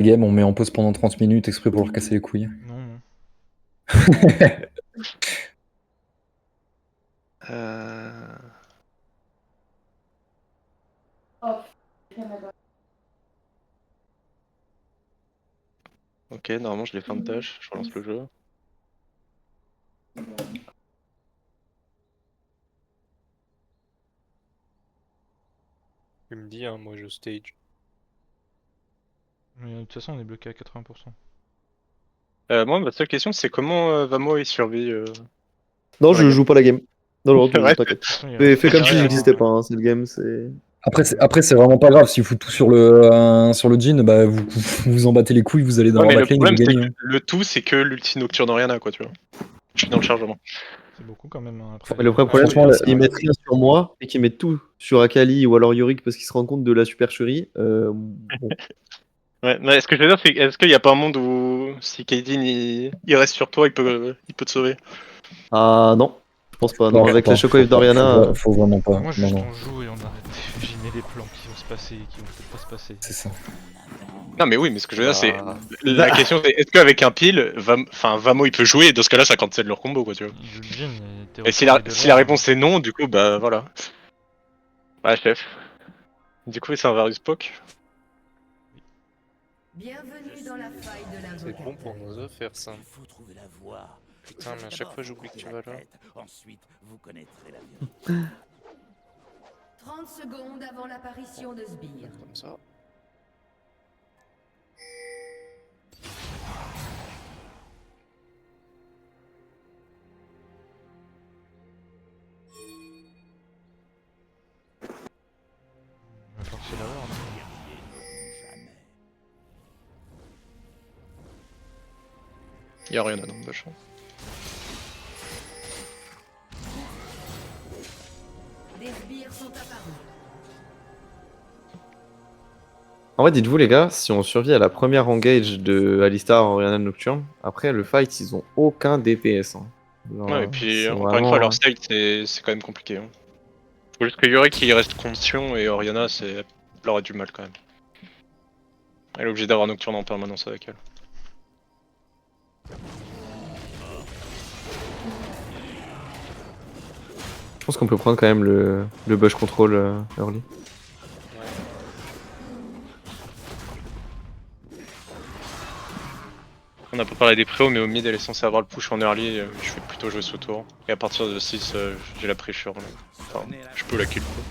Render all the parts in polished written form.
Game, on met en pause pendant 30 minutes exprès pour leur casser les couilles. Non, non. Ok, normalement je l'ai fin de tâche, je relance le jeu. Tu me dis, hein, moi je stage. Mais de toute façon, on est bloqué à 80%. Moi, ma seule question, c'est comment Vamo il survit Non, dans la je game. toute la game. Non, non, C'est vrai. t'inquiète. De toute façon, il Fais, reste fais comme si derrière, j'existais hein. pas, hein, cette game, c'est... Après, c'est vraiment pas grave. S'il fout tout sur le Jhin, bah, vous vous en battez les couilles, vous allez dans Ouais, la mais le batlane et vous problème, c'est gagnez. que Hein. le tout, c'est que l'ulti nocturne Oriana, quoi, tu vois. Je suis dans le chargement. C'est beaucoup quand même, hein, après. Mais le vrai Ah, problème, Franchement, oui, c'est là, qu'ils mettent rien sur moi et qu'ils mettent tout sur Akali ou alors Yorick parce qu'ils se rendent compte de la supercherie. Bon. Ouais, mais ce que je veux dire, c'est est-ce qu'il n'y a pas un monde où si Kaydin il reste sur toi, il peut te sauver? Ah non, je pense pas. Non, non, faut avec la pas. Shockwave d'Oriana, Faut vraiment pas. Moi, Non, juste non, on joue et on arrête d'imaginer les plans qui vont se passer et qui vont peut-être pas se passer. c'est ça. Non, mais oui, mais ce que je veux dire, c'est Bah, la question, c'est est-ce qu'avec un pile, Vamo il peut jouer et dans ce cas-là, ça cancel leur combo, quoi, tu vois. Il joue le Jhin et Et théoriquement, il si la devrait, hein. réponse est non, du coup, bah voilà. Ouais, chef. Du coup, c'est un Varus Poke. Bienvenue dans la faille de c'est bon pour l'invocateur. nos affaires, ça. Il faut trouver la voie. Putain, mais à chaque fois j'oublie que tu vas là. Ensuite, vous connaîtrez la vérité. 30 secondes avant l'apparition de Sbire. Comme ça. Il va falloir se l'avoir, non? Y'a rien dans le champ. Des sbires sont apparus. en vrai, dites-vous les gars, si on survit à la première engage de Alistar Oriana Nocturne, après le fight, ils ont aucun DPS. Hein. Genre, Ouais, et puis, c'est encore une fois, vraiment... leur side, c'est quand même compliqué. Hein. Faut juste que Yorick il reste conscient et Oriana, elle aurait du mal quand même. Elle est obligée d'avoir Nocturne en permanence avec elle. Je pense qu'on peut prendre quand même le bush control early. On a pas parlé des préos, mais au mid elle est censée avoir le push en early, je vais plutôt jouer ce tour. Et à partir de 6, j'ai la pressure. Enfin, je peux la kill quoi.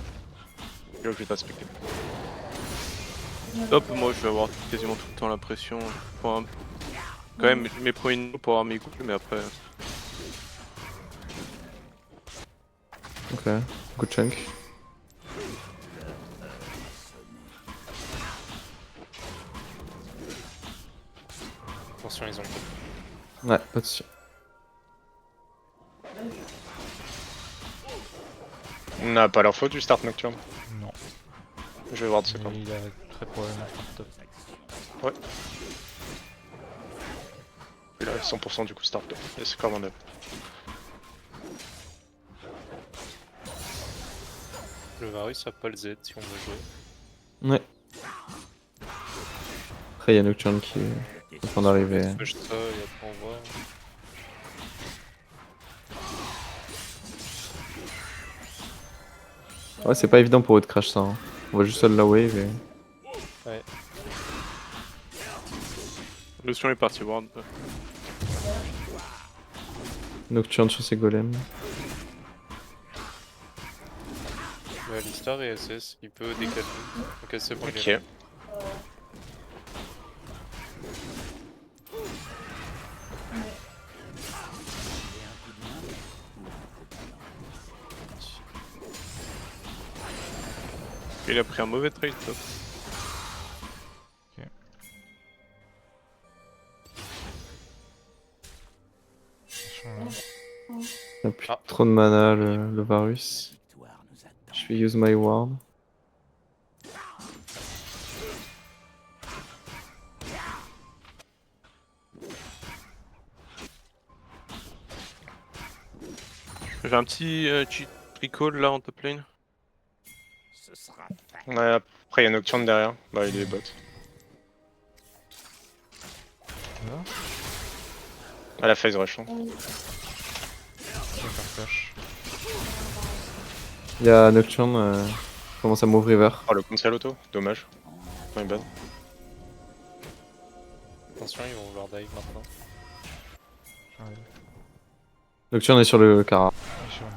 Et là, je vais t'aspecter. Top, moi je vais avoir quasiment tout le temps la pression. Quand même mes premiers niveaux pour avoir mes coups, mais après. Ok, good chunk. Attention, ils ont le Ouais, pas de soucis. On n'a pas leur faute du start Nocturne. Non. Je vais voir de ce Mais camp. il a très probablement start top. Ouais. Il a 100% du coup start top. Et c'est comme un up. Le Varus a pas le Z si on veut jouer. Ouais. Après, il y a Nocturne qui est en train d'arriver. Push ça et après on voit. Ouais, c'est pas évident pour eux de crash ça. Hein. On va juste seul la wave et... Ouais. Lucian est parti ward. Nocturne sur ses golems. Le Alistar et SS, il peut décaler. Ok, c'est bon. il Ok. est là. Il a pris un mauvais trade top. Attention, Il a plus trop de mana le Varus. Je vais use my ward. J'ai un petit cheat recall là en top lane. Ouais, après il y a Nocturne derrière. Bah il est bot. Voilà. À la phase rush. Hein. Je vais faire flash. Il y a Nocturne, commence à move river. Oh, le cancel auto, dommage. My bad. Attention, ils vont vouloir dive maintenant. J'arrive. Nocturne est sur le Kara. Et sur moi.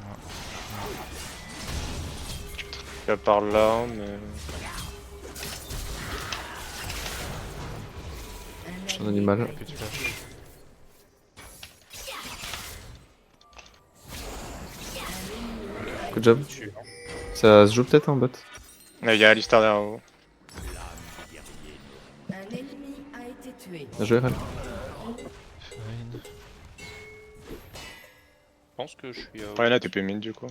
Il va par là, mais. Je suis un animal. Plus de flash. Good job. Ça se joue peut-être en bot. Il y a Alistar derrière vous. Un ennemi a été tué. Bien joué, Ren. Fine. Je pense que je suis. Ouais, là, t'es peu mid du coup.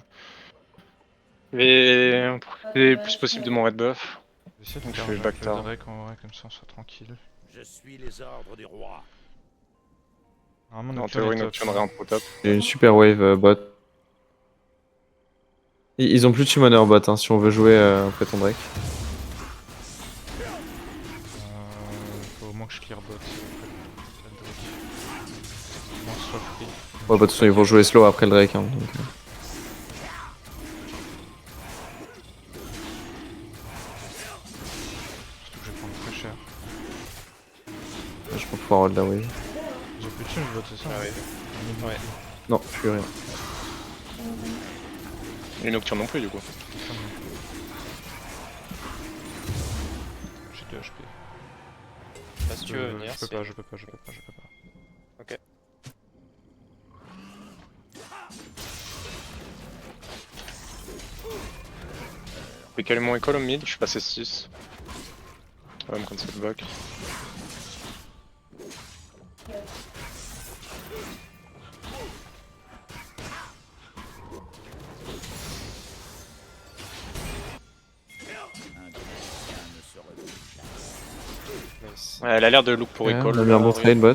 Mais. C'est plus possible de mon red buff. J'essaie de Donc, faire je fais un backtar. Drake en vrai, comme ça on soit tranquille. Je suis les ordres du roi. Normalement, En Nocturne théorie, est top. Nocturne réintro top. Il y a une super wave bot. Ils ont plus de summoner bot hein, si on veut jouer après ton Drake. Faut au moins que je clear bot. Le Drake. Au moins que ce soit free. Ouais, bah, de toute façon, ils vont jouer slow après le Drake. Hein, donc, Surtout que je vais prendre très cher. je pense pouvoir hold la wave. J'ai plus de chum, je vote, c'est ça Ah ouais. Ouais. Non, plus rien. Et Nocturne non plus du coup. J'ai 2 HP. Là, si tu veux venir, Je peux c'est- pas, je peux pas, je peux pas, je peux pas. Ok. Je vais caler mon école au mid, je suis passé 6. Ouais, me cancel back. Nice. Ouais, elle a l'air de look pour Ouais, école. on a bien bon trade bot.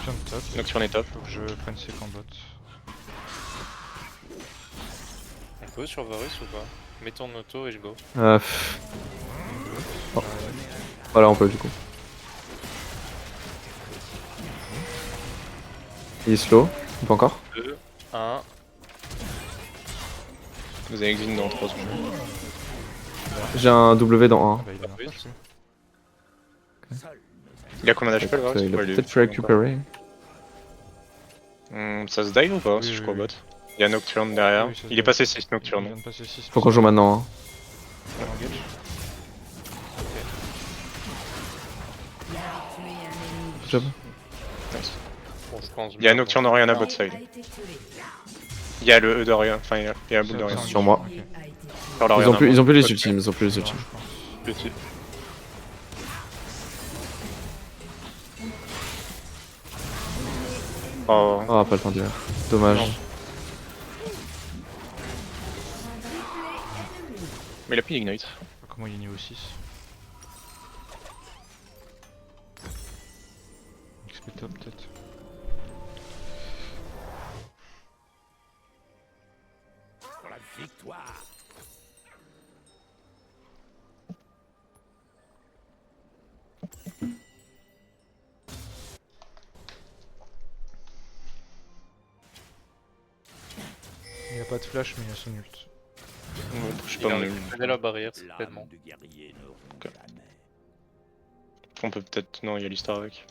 Jump top. Nocturne est top. Faut que je prenne ses en bot. On peut sur Varus ou pas? Mets ton auto et je go. Pff. Oh. Voilà, on peut du coup. Il est slow, pas encore. 2, 1. Vous avez Xin dans 3 secondes. J'ai un W dans 1. Bah, il a un flash, lui. Il a combien d'HP le Varus? Il a Ouais, il est peut-être pu full encore. récupérer. Ça se dive ou pas Oui, si oui, je crois oui. bot? Il y a Nocturne derrière. Oui, ça se Il est dive. passé 6 Il Nocturne. vient de passer 6. Faut qu'on joue maintenant. Hein. Engage. Il a tué un ennemi. Good job. Nice. Bon, je pense Il y a bien, Nocturne Oriana Un bot ennemi side. a été tué. Il y a le E d'Oriana. Enfin, il y a la boule d'Oriana. Sur moi. Un ennemi a été tué. Sur Ils l'Oriana. ont plus les Ok. ultimes, ils ont plus les ultimes. Petit. Oh. Ah, pas le temps d'hiver. Dommage. Non. Mais il a plus Ignite. Comment il est niveau 6? XP top peut-être. Pour la victoire. Il a pas de flash mais il a son ult. Je sais Il pas a mon récupéré la barrière, certainement. L'âme du guerrier ne rompt Ok. jamais. On peut peut-être. Non, il y a l'histoire avec.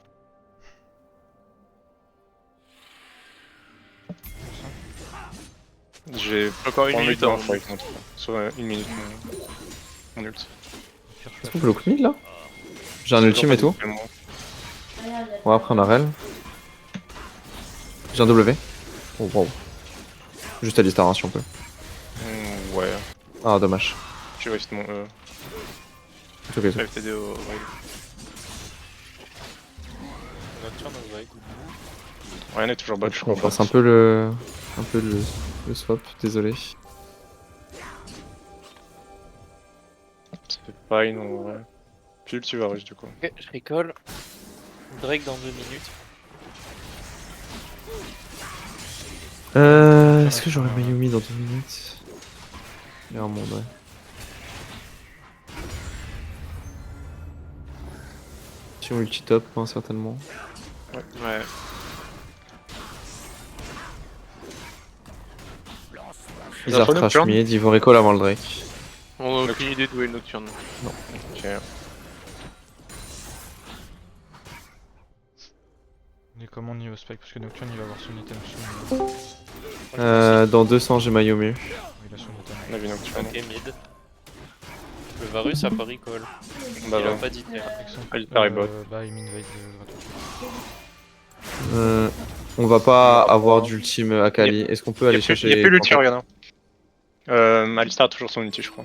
J'ai Encore une minute avant. avec mon truc. Soit 1 minute mon ult. Est-ce qu'on peut look mid là? J'ai un ultime et tout. Ouais, après on a rel. J'ai un W. Oh wow. Juste Alistar hein, si on peut. Ouais. Ah, dommage. J'ai waste mon E. C'est ok, c'est ok. FTD au raid. Nocturne ou Drake? Rien n'est toujours bot, je On crois. force un peu le swap, désolé. C'est fine, en vrai. Puis tu vas rush du coup. Ok, je récolle. Drake dans 2 minutes. Est-ce que j'aurais Mayumi dans 2 minutes? Il y a un monde, ouais. Nocturne ulti top, hein, certainement. Ouais. Blizzard Info trash Nocturne. mid, ils vont recall avant le Drake. On a aucune idée d'où est le Nocturne. Ok. On est comment niveau spec? Parce que Nocturne il va avoir son item sous. Dans 200, j'ai Mayumi. Il a son item. On a vu Nocturne. Ok, mid. Le Varus a pas recall. Bah, Il a ouais. pas d'item. Alistar est bot. Bah il m'invite gratuitement. On va pas avoir d'ultime Akali. Est-ce qu'on peut aller chercher... Y'a plus l'ulti, regarde. Alistar a toujours son ulti, je crois.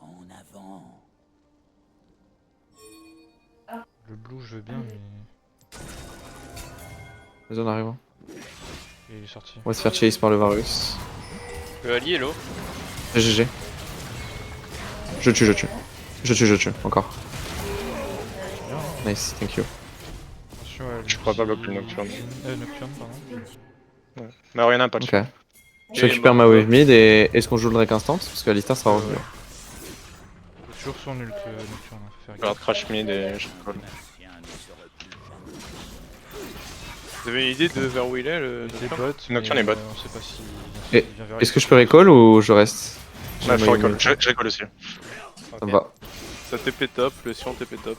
En avant. Le blue je veux bien mais Vas-y, on arrive. il est sorti. On va se faire chase par le Varus. Le Ali, hello. GG. Je tue. Je tue. Encore. Nice, thank you. Attention à Je pourrais pas bloquer le Nocturne. Nocturne pardon. Mais Oriana a pas de Ok. Je récupère ma wave mid et est-ce qu'on joue le Drake instant? Parce qu'Alistar sera revenu. Toujours son ult Nocturne, hein, faut faire Je regarde gaffe. crash mid et je colle. Sien ne serait plus jamais. Vous avez une idée de vers où il est le Des Nocturne? bots, Nocturne mais, est bot. on sait pas si Et il vient vers Est-ce que je peux recall ou je reste? J'ai Ouais, ma faut Mayumi. recall. Je recall aussi. Ça me va. Ça TP top, le Sion TP top.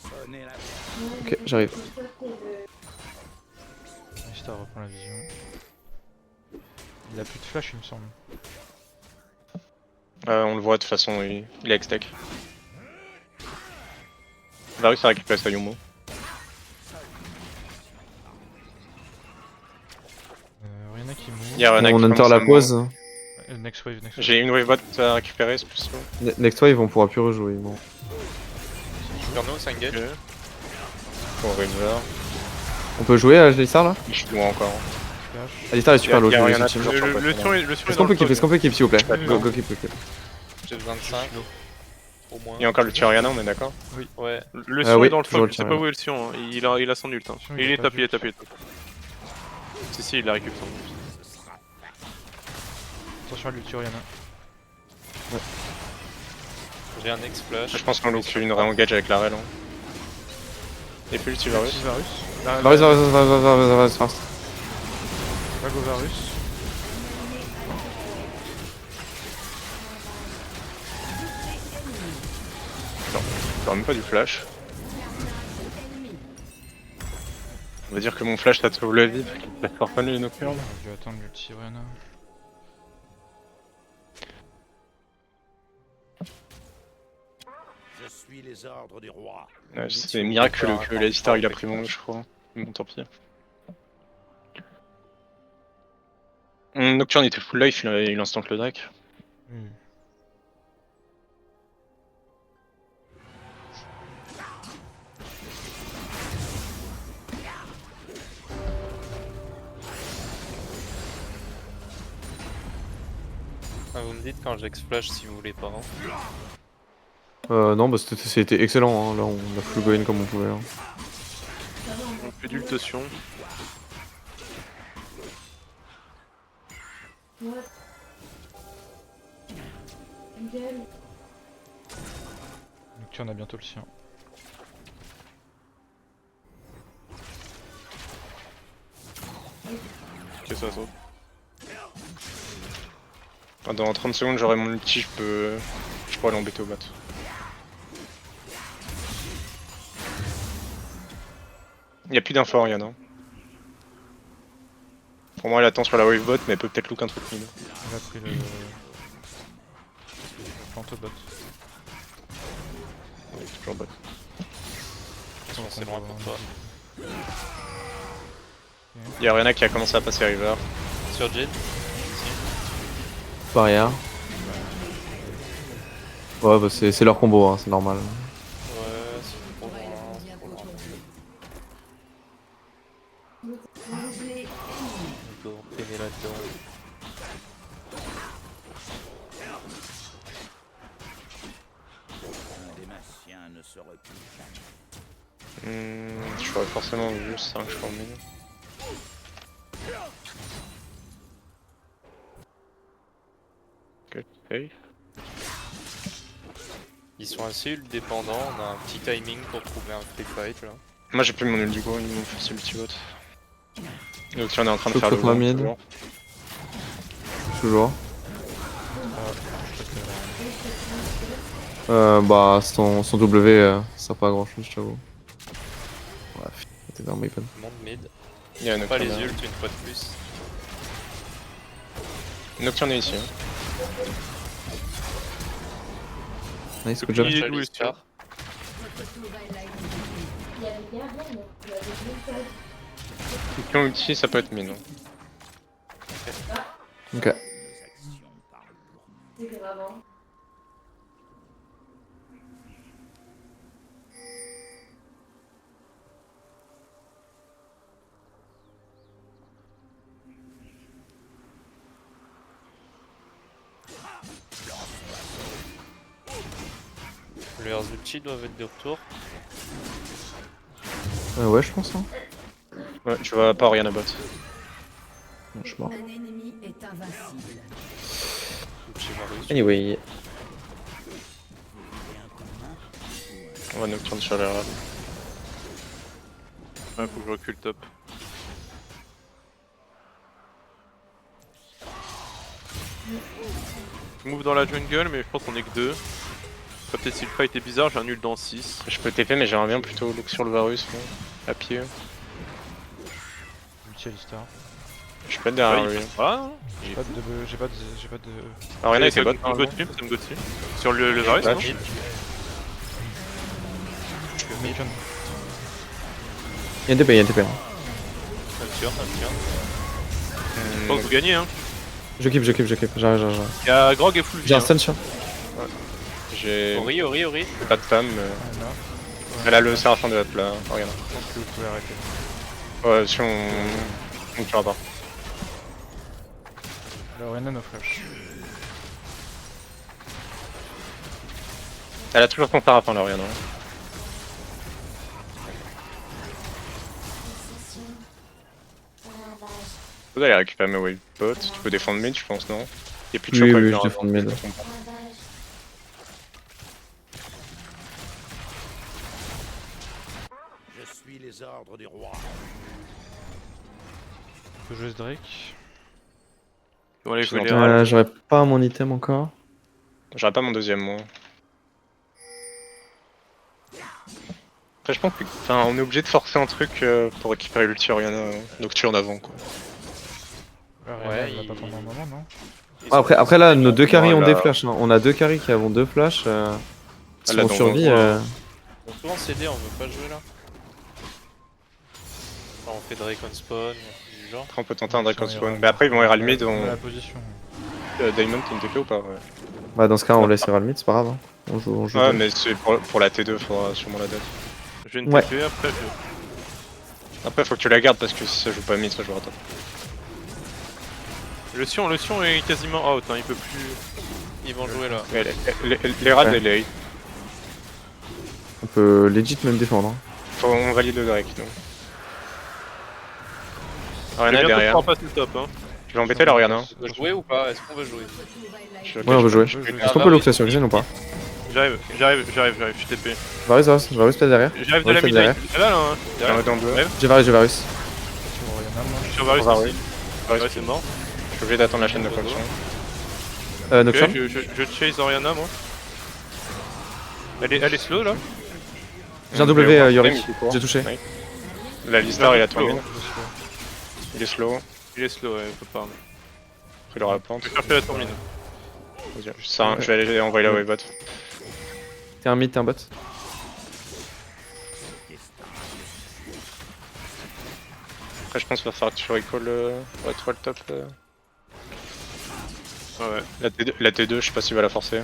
Sonnez la Ok, j'arrive. Alistar reprend la vision. Il a plus de flash il me semble. On le voit de toute façon, il est ex-tech. Varus a récupéré sa Yumo. Rien qui move. Y'a Oriana On qui enter commence la à move. pause. Next wave, next wave. J'ai une wave bot à récupérer, c'est plus slow. Next wave, on pourra plus rejouer. Bon. Inferno, ça engage. Pour River. On peut jouer à Alistar là? Je suis loin encore. Flash. Alistar est super low. Y a je vais Oriana les ultimes. toujours. Le Sion est Est-ce dans qu'on le peut keep? top. Est-ce qu'on peut keep s'il vous plaît? Ouais, Go keep, go keep. J'ai 25. Au moins. Il y a encore le Oriana, on est d'accord? Ouais. Le Sion oui, est dans le toujours top, le je sais Sion, pas ouais. où est le Sion, hein. Il a son ult. Hein. Sion, Il il a est pas tapé, il est d'ult. tapé. Si, il a récupéré son ult. Attention à l'ulti Oriana. J'ai un X flash. Je pense qu'on look une re-engage avec la rel. Hein. Et puis l'ulti Varus. Varus. Varus, fast. Va go Varus. J'ai même pas du flash. On va dire que mon flash ça te sauve la vie parce qu'il va faire pas les Nocturnes. Je vais attendre l'ulti Oriana. Je suis les ordres du roi. Ouais, c'est miraculeux que l'Alistar il a pris mon je crois. Bon tant pis. Nocturne était full life, il instant le Drake. Oui. Ah, vous me dites quand j'ex flash si vous voulez pas. Hein. Non, bah c'était excellent. Hein. Là, on a full go in comme on pouvait. Hein. On fait d'ult Sion. Nocturne a bientôt le sien. Ok, ça saute. Dans 30 secondes j'aurai mon ulti, je pourrais l'embêter au bot. Y'a plus d'infos Oriana. Pour moi elle attend sur la wave bot mais elle peut peut-être look un truc mid. Elle a pris le plante au bot. Ouais, toujours bot. C'est loin pour toi. Y'a Oriana qui a commencé à passer river. Sur Jade. Barrière. Ouais, bah c'est leur combo, hein, c'est normal. Ouais, c'est trop loin. C'est trop loin. On peut peiner là-dedans. Un des Massiens ne serait plus jamais. Je ferais forcément vu 5 je crois mid. Ok, safe. Ils sont assez ult dépendants, on a un petit timing pour trouver un free fight là. Moi j'ai plus mon ult du coup, ils m'ont forcé l'ulti-bot. Donc on est en train de Shoot faire le contre la bon, mid. toujours. Toujours. Je Bah, son W, ça sert pas à grand chose, je t'avoue. Bref, t'es dans mes peines. Monde mid. Il y a un Pas les Nocturne. ults une fois de plus. Nocturne est ici. Hein. Nice, good job. Il est Charlie doué, Star. Votre tour est live. Si on ulti, ça peut être mine. Hein. Ok. Nos actions parlent pour nous. Leurs ultis doivent être de retour. Ouais, je pense. Hein. Ouais, tu vois pas Oriana bot. Non, je suis mort. Un ennemi est invincible. Ulti Varus. Anyway. On va Nocturne sur l'air là. Ouais, faut que je recule top. Je move dans la jungle, mais je pense qu'on est que 2. Après, peut-être si le fight est bizarre, j'ai un nul dans 6. Je peux TP, mais j'aimerais bien plutôt look sur le Varus, moi, à pied. Ulti Alistar. Je peux être derrière Ouais, lui. il passe pas, hein. J'ai pas de. Oriana ça était bot. me normalement. go dessus, ça me go dessus. Sur le Varus, Ouais, non je- Nocturne. Y'a un TP, y'a un TP. Nocturne. Je pense que vous gagnez, hein. Je keep. J'arrive. Il y a Grog et full vie. J'ai un hein. stun sur. J'ai Ori. pas de femme. Là. Elle a le Séraphin de hop là, Oriana. Je pense que vous pouvez arrêter. Ouais, si on tuera pas. Alors, Oriana no flash. Elle a toujours son Séraphin là, Oriana. Vous allez récupérer mes wave bot, tu peux défendre mid, je pense, non? Y'a plus de Oui, choc à oui, venir je avant. défends mid. Je suis les ordres du roi. Je peux jouer ce Drake. Bon, allez, je vais Je les l'entends. râles. J'aurais pas mon item encore. J'aurais pas mon deuxième, moi. Après, je pense que. Enfin, on est obligé de forcer un truc pour récupérer l'ulti Oriana Nocturne avant, quoi. Oriana, elle va il- pas pendant un moment, non? Après là, nos deux carries ont Voilà. des flashs. Hein. On a deux carries qui avons deux flashs. Si Elle l'a on dans survit. le On peut en CD, on veut pas jouer là. Enfin, on fait Drake on spawn, du genre. Après, on peut tenter un Dragon Sur Spawn. Iran. Mais après, ils vont Herald mid. On a la position. Diamond, t'as une TP ou pas? Ouais, Bah, dans ce cas, on laisse Herald mid, c'est pas grave. Hein. On joue. ouais mais c'est pour la T2, faudra sûrement la date. Je vais une Ouais. TP, après je... Après, faut que tu la gardes parce que si ça joue pas mid, ça jouera top. Le Sion est quasiment out, hein, il peut plus... Ils vont jouer là. Mais les rats, Ouais. elle est. On peut legit même défendre. Hein. On valide le Drake, donc. Je vais Oriana est bientôt derrière. pouvoir passer le top, hein. Tu vas embêter la Oriana. On veut jouer ou pas? Est-ce qu'on veut jouer? Votre tour est live. Je- Ouais, on veut jouer. je- Est-ce qu'on peut look sur Xen ou pas? J'arrive, je suis TP. Varus peut-être derrière. J'arrive de Ouais, la c'est mid derrière. là, là, hein. J'en Derrière. ai dans deux. Ouais. J'ai Varus. Sur Oriana, moi. Je suis sur Varus Varus. aussi. Varus. Ouais, c'est mort. Je suis obligé d'attendre la chaîne de fonction. Ok, Nocturne. je chase Oriana, moi. Elle est slow, là. J'ai un W, Mais Yorick. il est court. J'ai touché. Ouais. La Listar, il a slow. tombé. Il est slow. Il est slow, ouais, il peut pas. Il aura la pente. Je vais chercher la tourmine. Vas-y, je vais aller envoyer la wave bot. T'es un mid, t'es un bot. Après, je pense qu'il va falloir que tu recall ouais, toi le top. Ouais, ouais. La T2, je sais pas s'il va la forcer.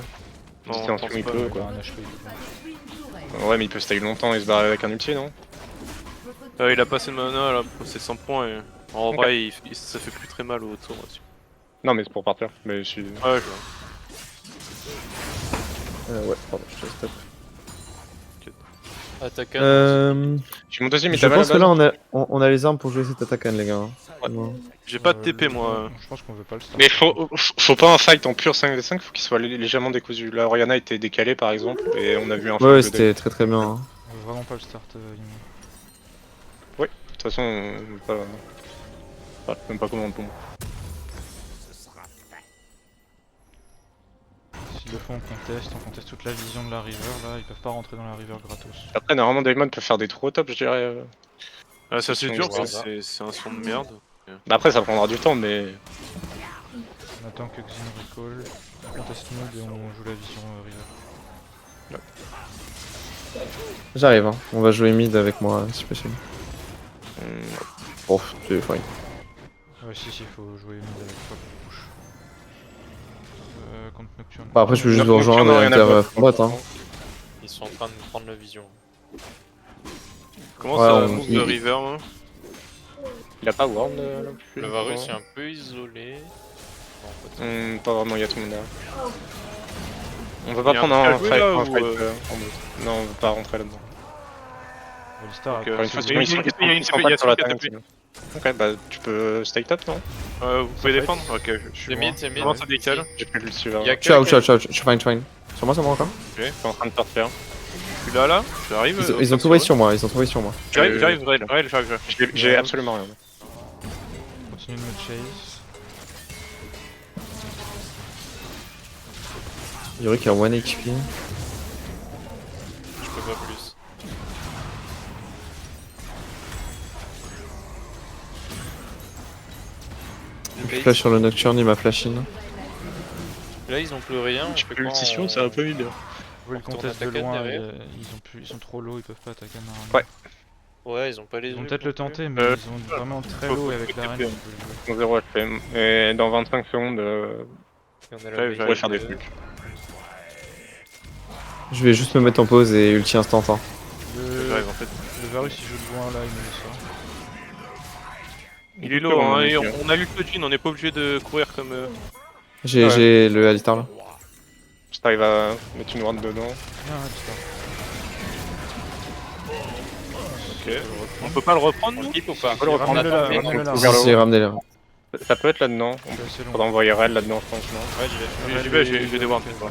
Non, Si je en pense film, il pas, peut, mais- quoi. Un HP. Détruit une tourelle. Ouais, mais il peut style longtemps et se barrer avec un ulti, non? Votre tour Il a passé le mana, là, c'est 100 points, et... En Ok. vrai, ça fait plus très mal au tour, là-dessus. Non, mais c'est pour partir. Mais je suis. Ouais, je vois. Ouais, pardon, je te stop. Attaquant. J'ai mon deuxième Je item à la pense que base. là, on a les armes pour jouer cette attaque, les gars. Ouais. Bon. J'ai pas de TP moi. Je pense qu'on veut pas le start. Mais faut pas un fight en pur 5v5, faut qu'il soit légèrement décousu. Là, Oriana était décalée par exemple, et on a vu un fight Ouais, de c'était très très bien. Hein. On veut vraiment pas le start, Imo. De toute façon, on veut pas. Enfin, même pas comment on tombe. S'ils le font, on conteste toute la vision de la river là, ils peuvent pas rentrer dans la river gratos. Après, normalement, Daemon peut faire des trous au top, je dirais. Ah, ça c'est Ils dur sont parce que c'est un son de merde. Bah après, ça prendra du temps, mais. On attend que Xin recall, on conteste mode et on joue la vision river. J'arrive, hein. On va jouer mid avec moi si possible. Bon, c'est fine. Ouais, si, faut jouer mid avec toi pour push. Contre Nocturne. Bah, après, je peux juste vous Nocturne, rejoindre et Oriana inter bot. bot, hein. Ils sont en train de prendre la vision. Comment Ouais, ça on- on boucle de River moi? Il a pas Ward là plus. Le Varus est un peu isolé. Non, peut-être. Pas vraiment, il y a tout le monde derrière. On veut pas Il y a un prendre un calme fight, là, un ou, fight en mode. Non, on veut pas rentrer là-dedans. Alistar Donc, a Encore une fois, passé c'est des- une mission qui il y a une se campagne sur la TP. tank. Ok, bah tu peux stay top, non? Vous pouvez défendre? Ok, je suis C'est mid, c'est mid. Comment ça décale? J'ai plus le suivre. Il y a Je que- Ciao, ciao, ciao, je suis fine. Sur moi, encore suis en train de partir. Je suis là, j'arrive. Ils ont tout sur moi, J'arrive, j'arrive. J'ai absolument rien. Continue de me chase. Yorick a 1 HP. Je peux pas plus. Je flash sur le Nocturne, il m'a flash in. Là, ils ont plus rien. Je on peux fait le quoi, scission, on- c'est un peu vide. Vous le retourne conteste de attaquer loin, derrière. ils sont trop low, ils peuvent pas attaquer normalement. Ouais. Ouais, ils ont pas les Ils vont yeux peut-être non le plus. tenter, mais ils sont vraiment très faut- low faut- et avec faut la reine. TP. on peut le jouer. 0 HP. Et dans 25 secondes, Et on a la Ouais, base on pourrait faire des de- trucs. Je vais juste me mettre en pause et ulti instant. Hein. J'arrive en fait. Le Varus il joue de loin là, il me le sort. Il est low, hein, et on a lu le jean, on n'est pas obligé de courir comme. J'ai le Alistar là. Si t'arrives à mettre une ward dedans. Viens, Alistar. Ok. On peut pas le reprendre nous? Type ou pas? peut le reprendre. Ramenez-le là, Attends, ramenez-le là. Vers le haut. J'ai ramené là. Ça peut être là-dedans. C'est assez long. Faudra envoyer Rel là-dedans, je pense, non? Ouais, j'y vais. J'y vais, j'ai des wards. C'est bon.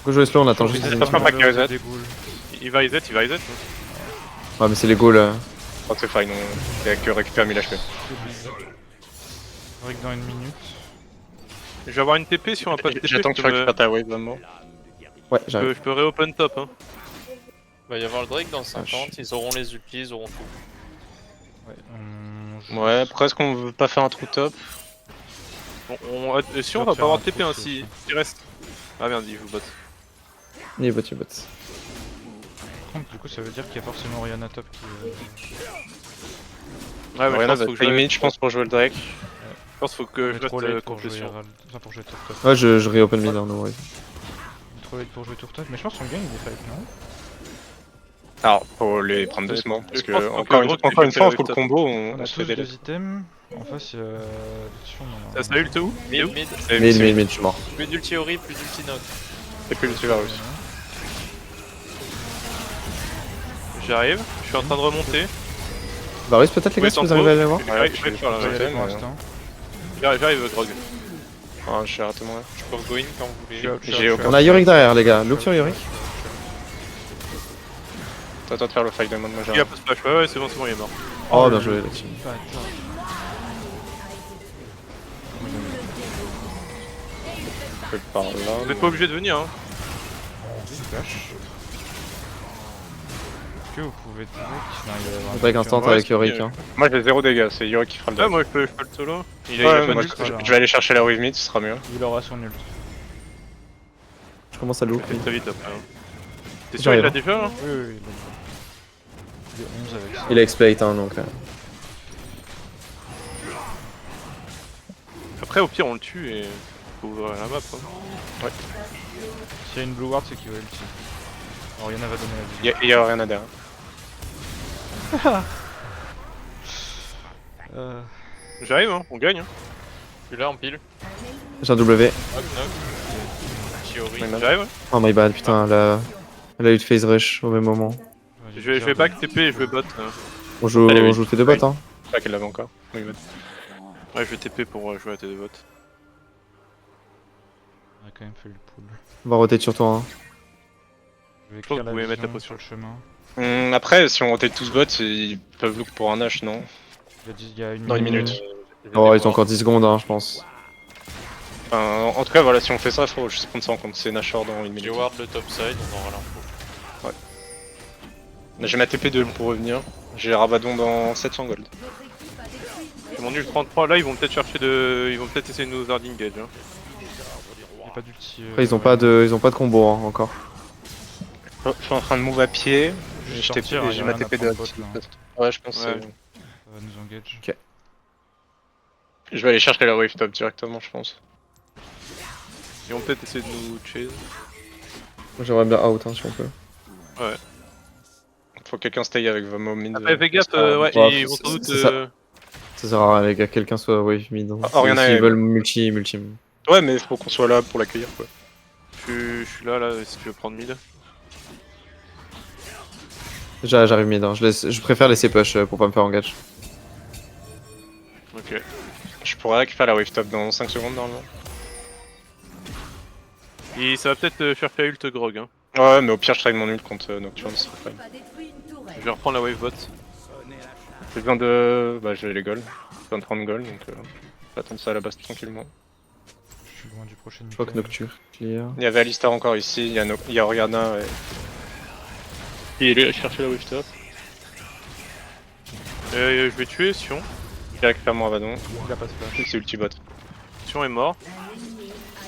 Faut jouer slow, on attend juste Je des pense pas qu'il reset. Des ghouls. Il va reset, il va reset. Ah, mais c'est les goals. Oh, c'est fine, il y a que récupérer 1000 HP. Rick dans une minute. Je vais avoir une TP si on a pas de TP. J'attends que tu récupères ta wave vraiment. Ouais, j'arrive. Je peux réopen top. Hein. Va y avoir le Drake dans 50, ils auront les ultis, ils auront tout. Ouais, on joue. Ouais, presque on veut pas faire un trou top. Si on va pas avoir de TP ainsi, il reste. Ah merde, il vous bot. Il est bot. Du coup, ça veut dire qu'il y a forcément Oriana top qui. Ouais, mais Oriana je va pense faut que pay je mid, je pense, pour jouer le Drake. Je pense faut que je trop reste late pour jouer concession. Herald. Enfin, pour jouer top top. Ouais, je reopen mid, hein, no worries. Trop late pour jouer tour top, mais je pense qu'on gagne des fights, non? Alors, faut les prendre doucement, parce Je que pense qu'il faut encore que une Rock fois, récupère on le full top. combo, On on a se tous fait délai. deux items. En face, il y a. Dessus, on en a- Ça ult où? Il est où? Mid, Mid, je suis mort. plus d'ulti Ori, plus d'ulti Nox. C'est plus le suivre Varus. J'arrive, je suis en train de remonter. Varus, peut-être les gars, si vous arrivez à les voir. Ouais, je vais le faire là. On va y aller Ouais, pour ouais. l'instant. J'arrive, Grog. Ah, j'ai raté moi. Je peux go in quand vous Je suis voulez. out, je suis J'ai out, je suis On out. a Yorick derrière, les gars. Look sur Yorick. T'attends de faire le fight de mode, moi Il a j'arrive. pas de splash, ouais, c'est bon, il est mort. Oh, bien joué, la team. Je peux par là. Vous êtes pas obligé de venir, hein. Est-ce que vous pouvez trouver qu'il n'arrive à avoir un Break instant Ouais, avec c'est Yorick. mieux. Hein. Moi j'ai 0 dégâts, c'est Yorick qui fera le Ouais, dégât. moi je peux le solo. Il Ouais, a pas moi, de je vais aller chercher la wave mid, ce sera mieux. Il aura son ult. Je commence à look. fait très vite après. Hein. T'es sûr il l'a déjà là? Oui, oui, il est 11 avec ça. Il a exploit, hein, donc. Après au pire on le tue et faut ouvrir la map. Hein. S'il y a une blue ward, c'est qu'il va ulti. Oriana va donner la vie. Il y a rien à derrière. J'arrive, hein, on gagne. Hein. Je suis là en pile. J'ai un W. Hop, Nox. Ulti Ori. Oui, J'arrive, ouais. Oh my bad, putain, elle a eu de phase rush au même moment. Il Je vais back TP et je vais bot. On joue, Allez, oui. on joue T2 bot, hein. Je sais pas qu'elle l'avait encore. Oui, bot. Ouais, je vais TP pour jouer à T2 bot. On a quand même fait le pull. On va roter sur toi, hein. Je vais pense que écrire vous la pouvez mettre la vision potion. sur le chemin. Après, si on rotate tous bots, ils peuvent look pour un Nash, non? Il y a une Dans une minute. Oh, ils ont encore 10 secondes, hein, je pense. Enfin, en tout cas, voilà, si on fait ça, faut juste prendre ça en compte. C'est Nashor dans une J'ai minute. ward le top side, on aura l'info. J'ai ma TP2 pour revenir. J'ai Rabadon dans 700 gold. Votre équipe a détruit une J'ai mon nul 33, là ils vont peut-être chercher de. Ils vont peut-être essayer de nous hard engage. Hein. Il y a pas d'ulti. Après, ils ont pas de combo, hein, encore. Je suis en train de move à pied. Je vais J'ai sortir, TP, j'ai ma Ariana TP2 prend le bot, active. là. Ouais, je pense Ouais. que Ça va nous engage. je vais aller chercher la wave top directement, je pense. Ils vont peut-être essayer de nous chase. Moi, j'aimerais bien out, hein, si on peut. Faut que quelqu'un stay avec Vamo mid. Après, fais gaffe, ouais, Ouais, ils vont sans doute. c'est ça. Ça sert à rien, les gars, quelqu'un soit wave mid. Hein. Oriana S'ils est- veulent multi. Ouais, mais faut qu'on soit là pour l'accueillir, quoi. Je suis là, si tu veux prendre mid. J'arrive mid, hein. Je préfère laisser push pour pas me faire engage. Ok. Je pourrais récupérer la wave top dans 5 secondes, normalement. Et ça va peut-être chercher à ult grog. Hein. Ouais, mais au pire, je trade mon ult contre Nocturne, c'est pas grave. a détruit une tourelle. Je vais reprendre la wave bot. J'ai besoin de. Bah, j'ai les gold. J'ai besoin de 30 gold, donc j'attends ça à la base tranquillement. Je suis loin du prochain. Je crois que Nocturne clear. Il y avait Alistar encore ici, il y a Oriana et. Il est allé chercher la wave top. Je vais tuer Sion. Il récupère mon Rabadon. Il a pas de flash. C'est ulti bot. Sion est mort.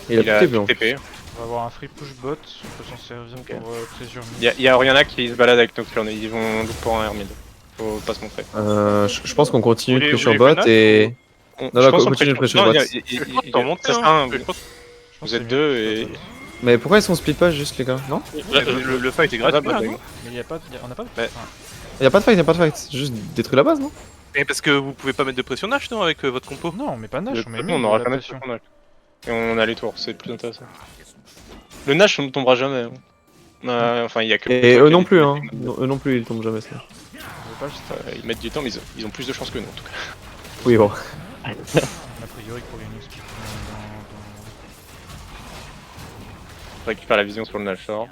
Et il a tout tout TP, en TP. On va avoir un free push bot, on peut s'en servir Ok. pour Treasure mid. Il y a Oriana qui se balade avec Nocturne, ils vont look pour un air mid. Faut pas se montrer. Je pense qu'on continue de Vous push sur voulez bot Grenade et. On, Non, je là, pense qu'on continue de prêche- prêcher non, bot. il- Je pense il- t'en monter, ça hein. sera un- Je pense Je pense Vous que êtes c'est deux mieux. et. Mais pourquoi ils sont split pas juste, les gars? Non? le fight est gratuit. Ah, bah, là, bah, non Mais il y a pas, on a pas de. Ouais. enfin, Y'a pas de fight, juste détruire la base, non? Mais parce que vous pouvez pas mettre de pression Nash non avec votre compo. non, mais pas Nash, on met mid, on aura la jamais de pression. pression. Et on a les tours, c'est plus intéressant. Le Nash, on ne tombera jamais. Enfin, il y a que. Et eux non plus, hein. Eux non plus, ils tombent jamais, ça. On veut pas le start. Ils mettent du temps, mais ils ont plus de chance que nous en tout cas. Oui, bon. A priori, pour gagner ce qu'il faut On récupère la vision sur le Nashor.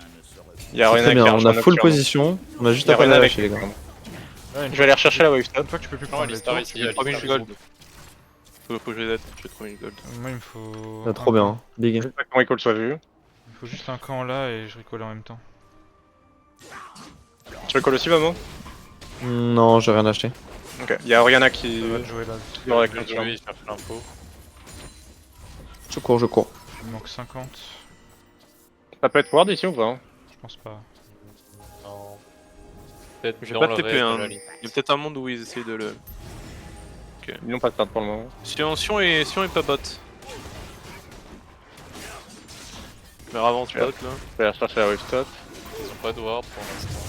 Il y a C'est Oriana très qui bien, a on rejoint a full Nocturne. position. On a juste Il y a à pas Oriana la avec lâcher, les gars. dans. Je vais aller rechercher la wave top. Une fois que tu peux plus Non, prendre les Alistar tours, ici, tu peux Alistar prendre 3000 les gold. tours. Faut que je les aide, j'ai 3000 gold. Moi, il me faut. Ah, trop bien, hein. Big. Je sais pas comment Recall soit vu. Il faut juste un camp là et je recall en même temps. Tu recall aussi, maman? Non, j'ai rien acheté. Ok. Il y a Oriana qui. Ça va te jouer là. qui aura avec Je vais Nocturne. jouer, je cherche l'info. Je cours. Il me manque 50. Ça peut être ward ici ou pas? Hein. Je pense pas. Non. Peut-être J'ai dans pas le TP, reste de hein. la ligne. Il y a peut-être un monde où ils essayent de le. Ils n'ont pas de start pour le moment. Sion est pas bot. Mais avance bot là. Je vais aller chercher la wave top. Ils ont pas de ward pour l'instant.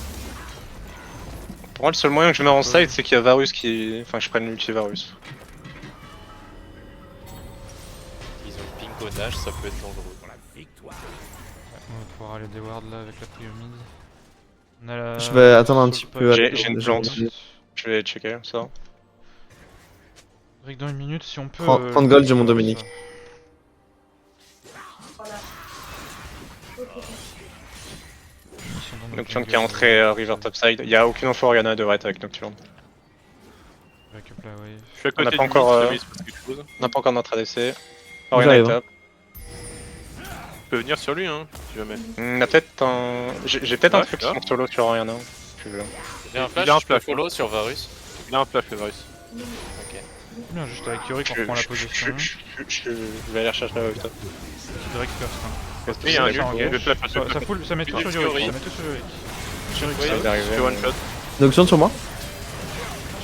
Pour moi, le seul moyen que je mets en side, c'est qu'il y a Varus qui. Enfin, je prenne l'ulti Varus. Ils ont ping au Nash, ça peut être dangereux. On va pouvoir aller des wards là avec la prio mid. On a la... Je vais attendre un petit peu. J'ai une plante. Je vais checker ça. Rick dans une minute si on peut. 30 gold, j'ai mon Dominique. Nocturne qui est entré river topside. Il y a aucune info Oriana devrait être avec Nocturne. Récup la wave. Je suis à On n'a côté pas du encore, mid, si jamais il se passe quelque chose. On n'a pas encore notre ADC. Oriana est J'arrive, top. Tu peux venir sur lui hein, si jamais. On a peut-être un. J'ai peut-être un Ouais, truc là. qui solo sur Oriana. Tu veux. J'ai un Il flash, a un je peux flash. follow sur Varus. Il a un flash le virus. Ok. Bien, juste avec Yorick on reprend la position. Je vais aller chercher la wave top. Qui Drake first. Hein. Et il y a un Ça ult, engage. je vais flash, Ça full, ça met tout sur Yorick. Ça met tout sur Yorick. Ouais, Ça va arriver. je fais one shot. Nocturne sur moi.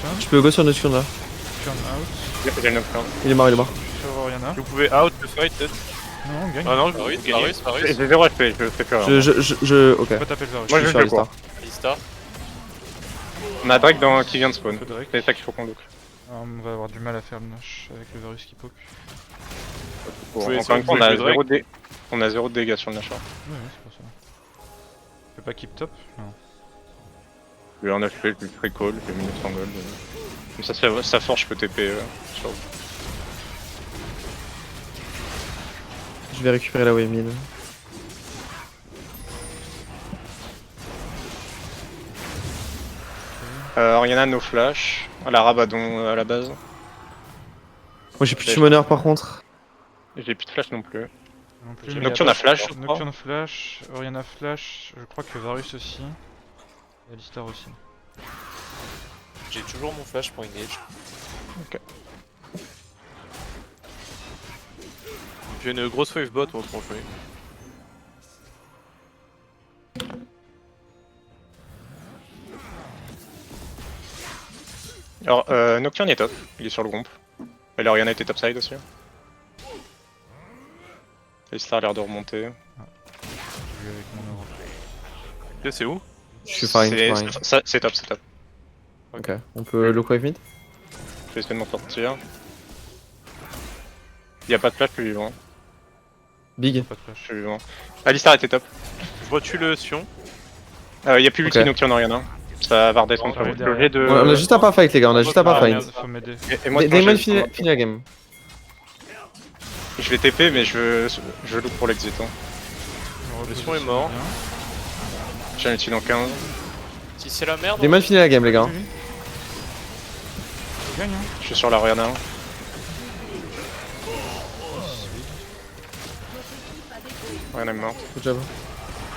Tiens, Je peux go sur Nocturne là. turn out. J'ai le Nocturne. Il est mort. Sur Oriana. Vous pouvez out le fight peut-être. Non, on gagne. Ah non, Varus, vous gagnez. Varus. J'ai 0 HP, je fais plus rien. Ok. On peut taper le Varus. Moi, Je je suis fais sur quoi Alistar. Alistar. On a Drake qui vient de spawn. Peu Drake. C'est ça qu'il faut qu'on look. On va avoir du mal à faire le Nash avec le Varus qui poke. pouvez Encore une fois, essayer de jouer Drake. on a 0 de dégâts sur le Nashor. Ouais, c'est pour ça. Tu peux pas keep top? Non. J'ai eu un HP, j'ai eu recall, j'ai mis notre gold. Comme ça force, je peux TP sur vous. Je vais récupérer la wave mid. Oriana, no flash. La Rabadon à la base. Moi j'ai plus de summoner par contre. J'ai plus de flash non plus. Non plus, Ok, mais Nocturne a flash, je crois. Nocturne flash, Oriana flash, je crois que Varus aussi. Et Alistar aussi. J'ai toujours mon flash pour engage. J'ai une grosse wave bot moi pour jouer. Alors, Nocturne est top, il est sur le groupe. Et l'Oriana était topside aussi. Alistar a l'air de remonter. Je vais avec mon aura. Ok, c'est où? Je suis fine, je suis fine. C'est top, c'est top. Ok, on peut lock wave mid? Je vais essayer de m'en sortir. Y'a pas de flash, je suis vivant. Big. Pas de flash. Je suis vivant. Alistar était top. Je retue le Sion. Y'a plus l'ulti Ok. Nocturne Oriana. Ça va redescendre On va le jet de... Ouais, on a juste à pas fight les gars, on a juste à pas Ah, merde, fight. faut m'aider. Et moi, Damon je finit la game. vais TP, mais je look pour l'exit. Hein. Le Sion est mort. J'ai un ulti dans 15. Si c'est la merde, Damon finit la game les gars. Je gagne, hein. Je suis sur la Oriana. Oriana est morte. Good job.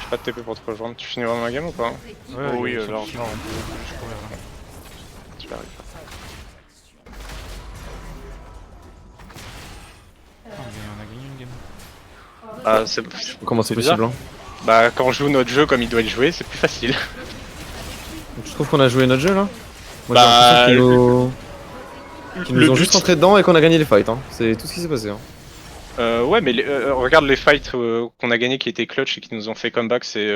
J'ai pas de TP pour te rejoindre. Tu finis vraiment la game ou pas? Ouais, Oh oui, il y a alors. le on peut juste courir là. Tu vas arriver. On a gagné une game. Ah, c'est... Comment c'est bizarre. possible hein? Bah, quand on joue notre jeu comme il doit être joué, c'est plus facile. Tu trouves qu'on a joué notre jeu là? Moi Bah, j'ai l'impression qu'ils nous ont but- juste rentré dedans et qu'on a gagné les fights. Hein. C'est tout ce qui s'est passé. Hein. Ouais, mais regarde les fights qu'on a gagnés qui étaient clutch et qui nous ont fait comeback, c'est